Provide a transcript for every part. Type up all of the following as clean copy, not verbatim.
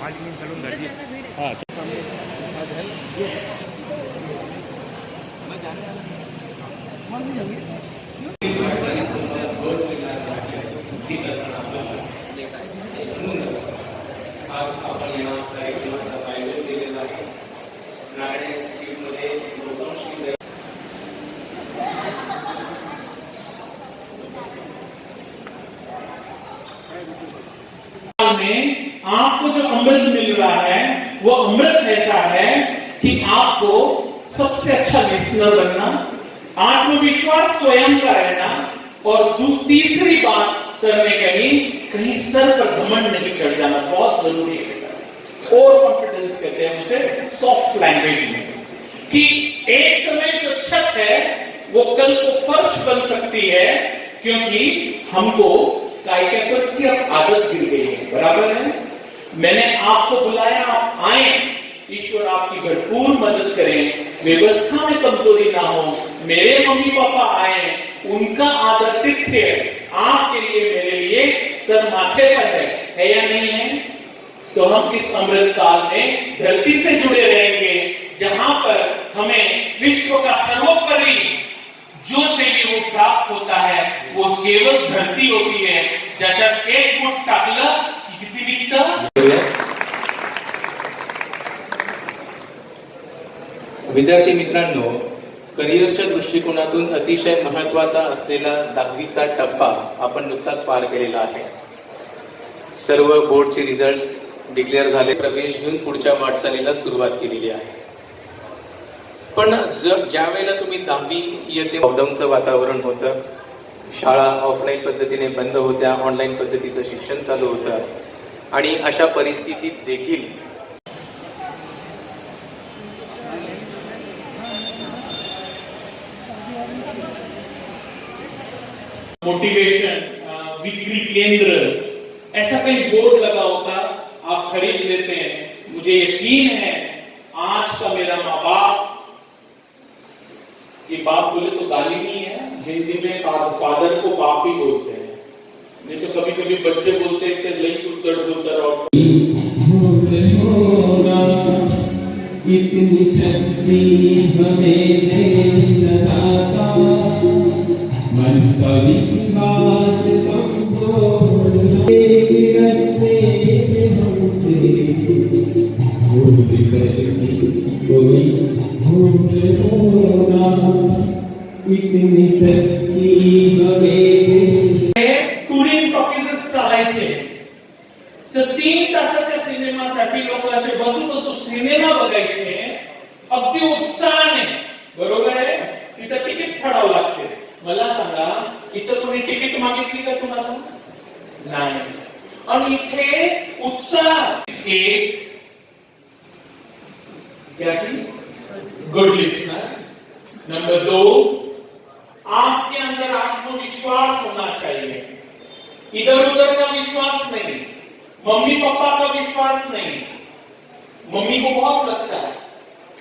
हाँ में आपको जो अमृत मिल रहा है वो अमृत ऐसा है कि आपको सबसे अच्छा लिसनर बनना, आत्मविश्वास स्वयं का रहना, और तीसरी बात सर ने कहीं सर पर घमंड नहीं चढ़ जाना बहुत जरूरी है बेटा। और कॉन्फिडेंस कहते हैं उसे सॉफ्ट लैंग्वेज में, कि एक समय जो छत है वो कल को फर्श बन सकती है, क्योंकि हमको स्काईकैपर्स की अब आदत गिर गई है। बराबर है, मैंने आपको बुलाया, आप आए, ईश्वर आपकी भरपूर मदद करें, व्यवस्था में कमजोरी ना हो। मेरे मम्मी पापा आए, उनका आदर तिथ्य आपके लिए मेरे लिए सर माथे पर है या नहीं है? तो हम इस अमृत काल में धरती से जुड़े रहेंगे, जहां पर हमें विश्व का सर्वोपरि जो चाहिए वो प्राप्त होता है, वो केवल धरती होती है, ज्याच्यात एक बोट टाकलं की किती निघतं। विद्यार्थी मित्रांनो, करिअरच्या दृष्टिकोनातून अतिशय महत्त्वाचा असलेला 10वीचा टप्पा आपण नुकताच पार केलेला आहे। सर्व बोर्डचे रिझल्ट्स डिक्लेअर झाले, प्रवेश घेऊन पुढच्या वाटचालीला सुरुवात केलेली आहे। पण ज्या वेळेला तुम्ही 10वी येते, लॉकडाऊनचं वातावरण होतं, शाळा ऑफलाईन पद्धतीने बंद होत्या, ऑनलाईन पद्धतीचं शिक्षण चालू होतं, आणि अशा परिस्थितीत देखील मोटिवेशन बिक्री केंद्र ऐसा कहीं बोर्ड लगा होता, आप खरीद लेते हैं। मुझे यकीन है आज का मेरा माँ बाप, ये बाप बोले तो गाली नहीं है, हिंदी में फादर को बाप ही बोलते हैं, नहीं तो कभी कभी बच्चे बोलते हैं कि लई कुत्तड़ बोलता रहो। इतनी शक्ति हमें दे दाता, मन का विश्वास कमजोर रस्ते हमसे भूल करके कोई भूल होना, इतनी शक्ति हमें। टुरिंग टॉकीज चालायचे, तर 3 तासाच्या सिनेमासाठी लोक असे बसू सिनेमा बघायचे अगदी उत्साहाने। बरोबर आहे, तिथं तिकीट फाडावं लागते। मला सांगा, इथं कोणी तिकीट मागितली का तुम्हाला? नाही। आणि इथे उत्साह एक क्या थी? Good listener. नंबर 2, आपके अंदर आत्मविश्वास होना चाहिए, इधर उधर का विश्वास नहीं, मम्मी पापा का विश्वास नहीं। मम्मी को बहुत लगता है,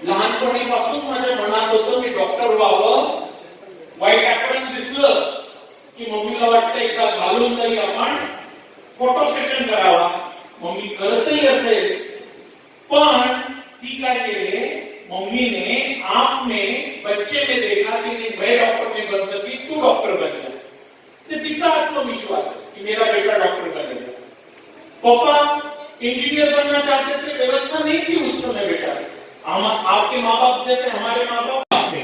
लहानपणीपासून माझ्या मनात होतं मी डॉक्टर व्हावं, वाईट ऍपरन दिसलं की मम्मीला वाटतं एकदा घालून तरी आपण फोटो सेशन करावा। मम्मी करतही असेल, पण ती काय केले, मम्मी ने आप में बच्चे में देखा कि नहीं मैं डॉक्टर नहीं बन सकी, तू डॉक्टर बन जा, ते तिचा आत्मविश्वास है कि मेरा बेटा डॉक्टर बनेगा। पापा इंजीनियर बनना चाहते थे, व्यवस्था नहीं थी उस समय बेटा। आपके माँ बाप जैसे हमारे माँ बाप थे।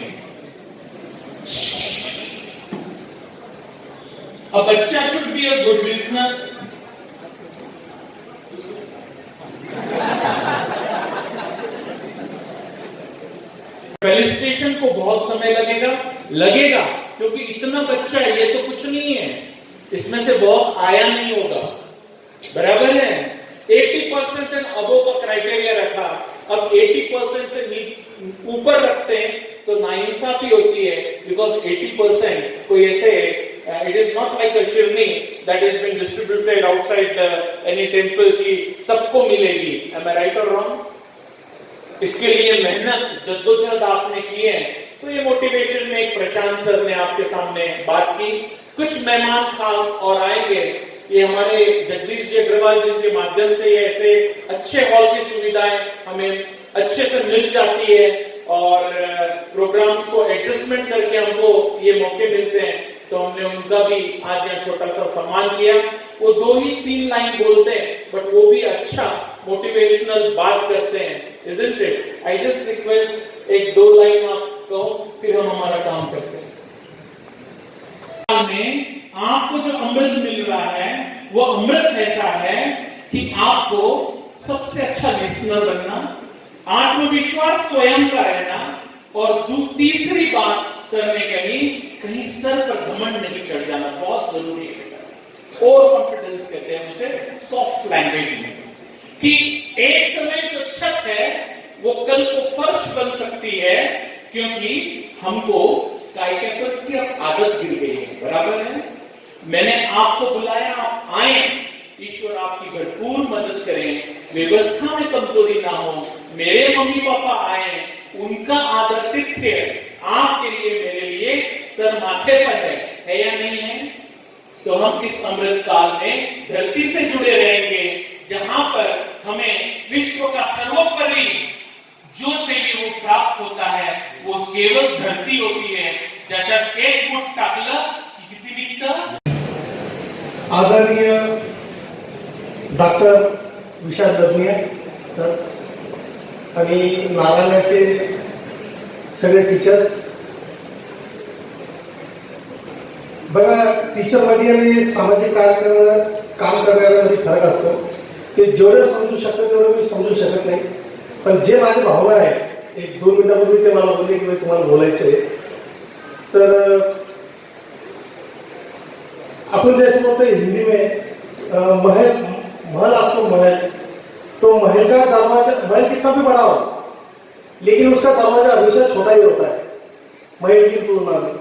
A बच्चा should be a good listener। Felicitation को बहुत समय लगेगा, क्योंकि इतना बच्चा है, ये तो कुछ नहीं है, इसमें से बहुत आया नहीं होगा। बराबर है, 80% एंड अबोव का क्राइटेरिया रखा, अब 80% से ऊपर रखते हैं तो नाइंसाफी होती है, बिकॉज 80% कोई ऐसे it is not like a shirni that has been distributed outside any temple की सबको मिलेगी। Am I right or wrong? इसके लिए मेहनत जद्दोजहद आपने की है। तो ये मोटिवेशन में एक प्रशांत सर ने आपके सामने बात की, कुछ मेहमान खास और आएंगे, ये हमारे जगदीश जी अग्रवाल जिनके माध्यम से ये ऐसे अच्छे हॉल की सुविधाएं हमें अच्छे से मिल जाती है और प्रोग्राम्स को एडजस्टमेंट करके हमको ये मौके मिलते हैं, तो हमने उनका भी आज यहाँ छोटा सा सम्मान किया। वो 2 ही 3 लाइन बोलते हैं बट वो भी अच्छा मोटिवेशनल बात करते हैं, isn't it? I just request 1-2 line आप कहो, फिर हम हमारा काम करते हैं। में आपको जो अमृत मिल रहा है वो अमृत ऐसा है कि आपको सबसे अच्छा लिसनर बनना, आत्मविश्वास स्वयं का रहना, और तीसरी बात सर ने कहीं सर पर घमंड नहीं चढ़ जाना बहुत जरूरी है। और कॉन्फिडेंस कहते हैं उसे सॉफ्ट लैंग्वेज में, कि एक समय जो छत है वो कल को फर्श बन सकती है, क्योंकि हमको स्काई कैपर्स की अब आदत गिर गई है। बराबर है, मैंने आपको बुलाया, आप आए, ईश्वर आपकी भरपूर मदद करें, व्यवस्था में कमजोरी ना हो। मेरे मम्मी पापा आए, उनका आदरातिथ्य आपके लिए मेरे लिए सर माथे पर है या नहीं है? तो हम इस अमृत काल में धरती से जुड़े रहेंगे, जहां पर हमें विश्व का सर्वोपरि जो चाहिए वो प्राप्त होता है, वो केवल धरती होती है। ज्याच्यात 1 फूट टाकलं की किती निघतं? आदरणीय डॉक्टर विशाल ददमिया सर आणि नारायणाचे सगळे टीचर्स, बघा टीचरमध्ये आणि सामाजिक काम करणाऱ्यामध्ये फरक असतो। ते जेवढं समजू शकतं तेवढं मी समजू शकत नाही, पण जे माझी भावना आहे 1-2 मिनिटापूर्वी ते मला बोलले की तुम्हाला बोलायचं आहे। तर अपन जैसे बोलते हैं हिंदी में महल आपको महल, तो महल का दरवाजा, महल कितना भी बड़ा हो लेकिन उसका दरवाजा हमेशा छोटा ही होता है महल की तुलना में,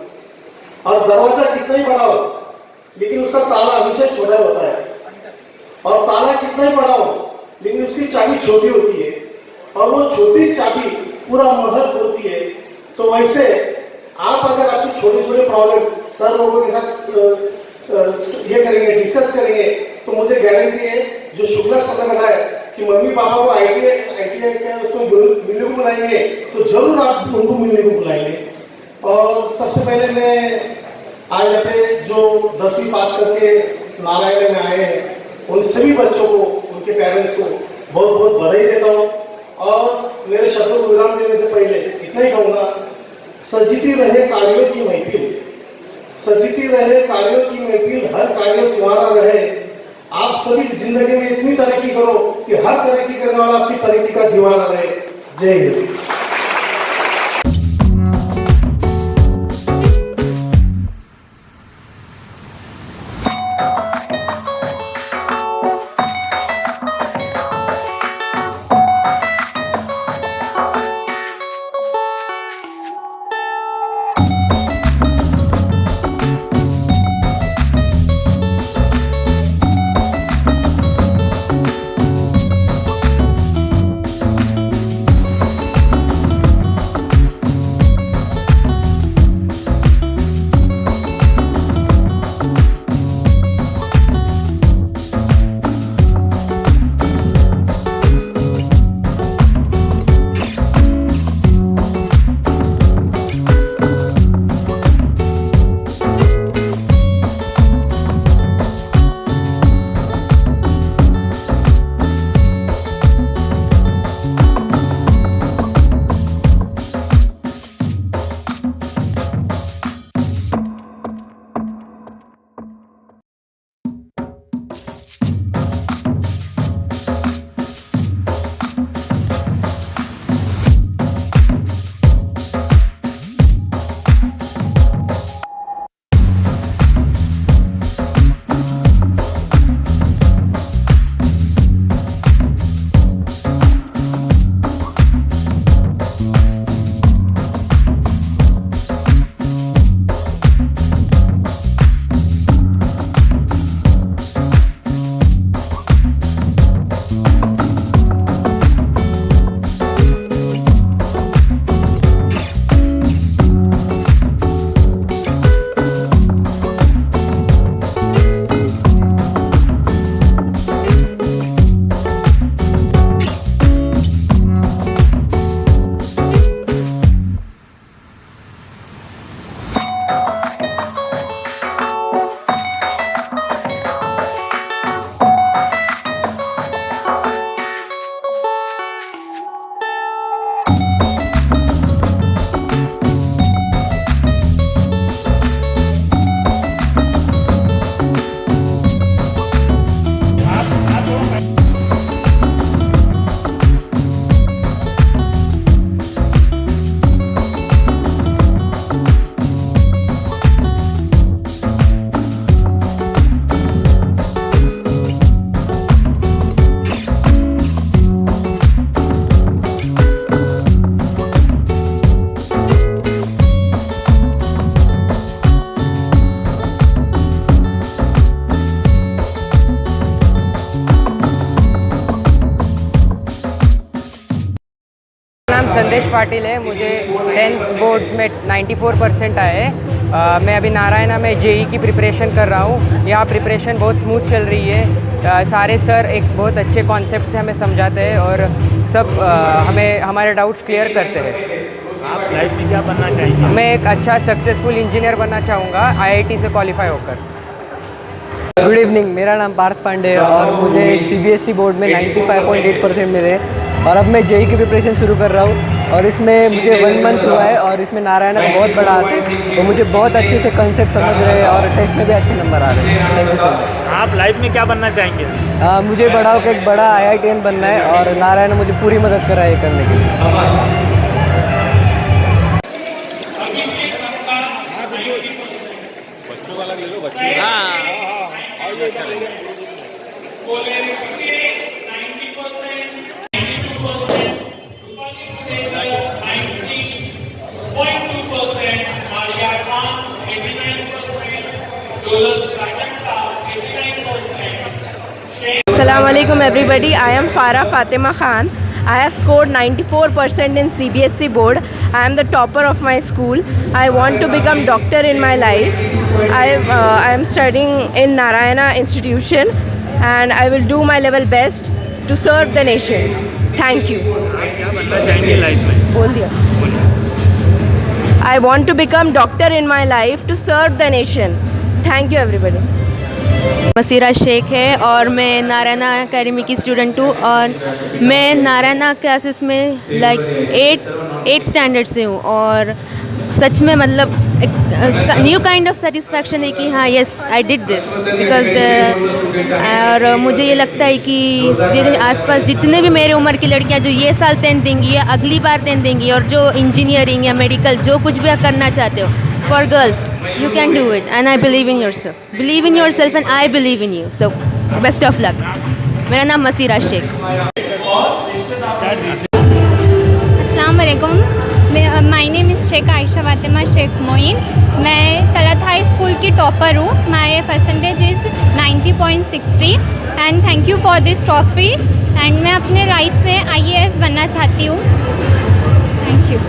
और दरवाजा कितना ही बड़ा हो लेकिन उसका ताला हमेशा छोटा होता है, और ताला कितना ही बड़ा हो लेकिन उसकी चाबी छोटी होती है, और वो छोटी चाबी पूरा महल खोलती है। तो वैसे आप अगर आपकी छोटे छोटे प्रॉब्लम सर लोगों के साथ ये करेंगे, डिस्कस करेंगे, तो मुझे गारंटी है जो शुक्ला समय बना है कि मम्मी पापा को आईटीआई का उसको मिलने को बुलाएंगे, तो जरूर आप उनको मिलने को बुलाएंगे। और सबसे पहले मैं आज यहाँ पे जो 10वीं पास करके नारायण में आए हैं उन सभी बच्चों को, उनके पेरेंट्स को बहुत बहुत बधाई देता हूँ। और मेरे शब्दों को विराम देने से पहले इतना ही कहूँगा, सजीती रहे कार्यों की महफिल, सजीती रहे कार्यों की महफिल, हर कार्य सुहाना रहे। आप सभी जिंदगी में इतनी तरक्की करो कि हर तरक्की करने वाला आपकी तरक्की का दीवाना रहे। जय हिंद। संदेश पाटिल है। मुझे 10th बोर्ड्स में 94% आए हैं। मैं अभी नारायणा में जेई की प्रिपरेशन कर रहा हूँ। यहाँ प्रिपरेशन बहुत स्मूथ चल रही है। सारे सर एक बहुत अच्छे कॉन्सेप्ट से हमें समझाते हैं और सब हमें हमारे डाउट्स क्लियर करते हैं। आप लाइफ में क्या बनना चाहेंगे? मैं एक अच्छा सक्सेसफुल इंजीनियर बनना चाहूँगा आईआईटी से क्वालिफाई होकर। गुड इवनिंग, मेरा नाम पार्थ पांडे है और मुझे सीबीएसई बोर्ड में 95.8% मिले और अब मैं जेई की प्रिपरेशन शुरू कर रहा हूँ और इसमें मुझे 1 मंथ हुआ है और इसमें नारायणा बहुत बड़ा आता है तो मुझे बहुत अच्छे से कंसेप्ट समझ रहे हैं और टेस्ट में भी अच्छे नंबर आ रहे हैं। Thank you so much. आप लाइफ में क्या बनना चाहेंगे? मुझे बड़ा होकर एक बड़ा IITian बनना है और नारायण मुझे पूरी मदद कर रहा है ये करने के लिए। Assalamualaikum everybody. I am Farah Fatima Khan. I have scored 94% in CBSE board. I am the topper of my school. I want to become doctor in my life. I am studying in Narayana Institution and I will do my level best to serve the nation. Thank you. आप क्या बनना चाहेंगे life में? बोल दिया. I want to become doctor in my life to serve the nation. Thank you everybody. मसीरा Sheikh है और मैं नारायणा एकेडमी की स्टूडेंट हूँ और मैं नारायणा क्लासेस में लाइक 8 स्टैंडर्ड से हूँ और सच में मतलब न्यू काइंड ऑफ सेटिस्फैक्शन है कि हाँ yes I did this because और मुझे ये लगता है कि मेरे आसपास जितने भी मेरे उम्र की लड़कियाँ जो ये साल 10th देंगी या अगली बार 10th देंगी और जो इंजीनियरिंग या मेडिकल जो कुछ भी आप करना चाहते हो for girls you can do it and I believe in yourself and I believe in you, so best of luck. मेरा नाम मसीरा शेख। अस्सलाम वालेकुम, my name is Sheikh Ayesha Fatima Sheikh Moin. मैं तलत हाई स्कूल की टॉपर हूँ। My percentage is 90.60 and thank you for this trophy and मैं अपने life में IAS बनना चाहती हूँ। Thank you.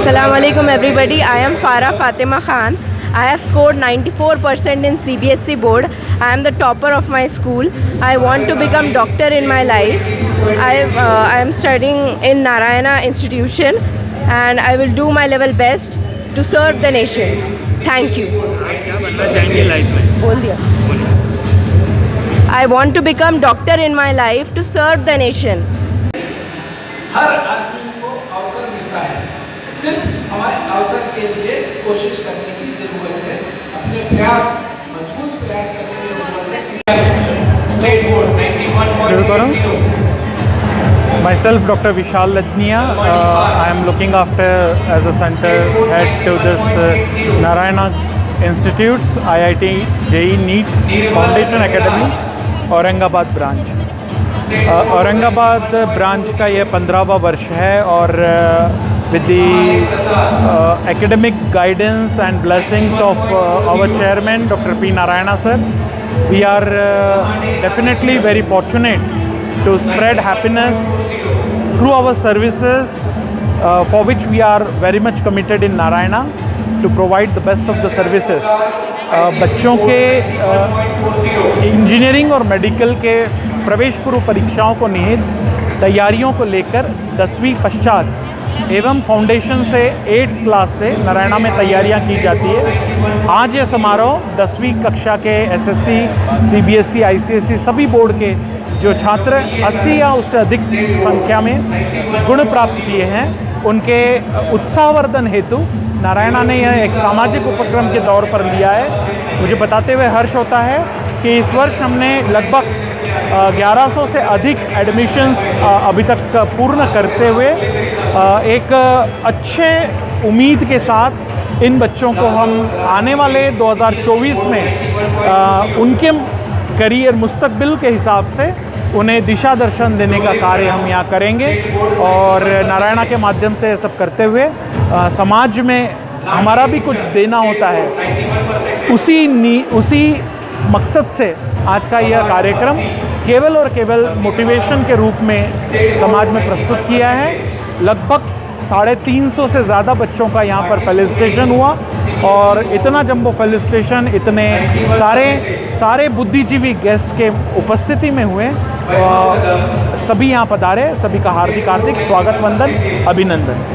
Assalamualaikum everybody. I am Farah Fatima Khan. I have scored 94% in CBSE board. I am the topper of my school. I want to become doctor in my life. I am studying in Narayana Institution and I will do my level best to serve the nation. Thank you. आप क्या बनना चाहेंगे life में? बोल दिया. I want to become doctor in my life to serve the nation. हर आदमी को अवसर मिलता है, सिर्फ हमारे अवसर के लिए कोशिश करने की जरूरत है, अपने प्रयास मजबूत प्रयास करने की जरूरत है। State board 91.80। Myself, Dr. Vishal Latnia. I am looking after as a center head to this Narayana Institute's IIT JEE NEET Foundation Academy, Aurangabad branch. Aurangabad branch का ये 15वां वर्ष है और with the academic guidance and blessings of our chairman Dr. P. Narayana sir, we are definitely very fortunate to spread happiness through our services for which we are very much committed in Narayana to provide the best of the services. बच्चों के engineering और medical के प्रवेश पूर्व परीक्षाओं को निहित तैयारियों को लेकर 10वीं पश्चात एवं फाउंडेशन से 8th क्लास से नारायणा में तैयारियां की जाती है। आज ये समारोह 10वीं कक्षा के SSC, CBSE, ICSE सभी बोर्ड के जो छात्र 80 या उससे अधिक संख्या में गुण प्राप्त किए हैं उनके उत्साहवर्धन हेतु नारायणा ने यह एक सामाजिक उपक्रम के तौर पर लिया है। मुझे बताते हुए हर्ष होता है कि इस वर्ष हमने लगभग 1100 से अधिक एडमिशन्स अभी तक पूर्ण करते हुए एक अच्छे उम्मीद के साथ इन बच्चों को हम आने वाले 2024 में उनके करियर मुस्तकबिल के हिसाब से उन्हें दिशा दर्शन देने का कार्य हम यहाँ करेंगे और नारायणा के माध्यम से ये सब करते हुए समाज में हमारा भी कुछ देना होता है। उसी मकसद से आज का यह कार्यक्रम केवल और केवल मोटिवेशन के रूप में समाज में प्रस्तुत किया है। लगभग 350 से ज़्यादा बच्चों का यहाँ पर फेलिसिटेशन हुआ और इतना जंबो फेलिसिटेशन इतने सारे बुद्धिजीवी गेस्ट के उपस्थिति में हुए। सभी यहाँ पधारे, सभी का हार्दिक स्वागत, वंदन, अभिनंदन।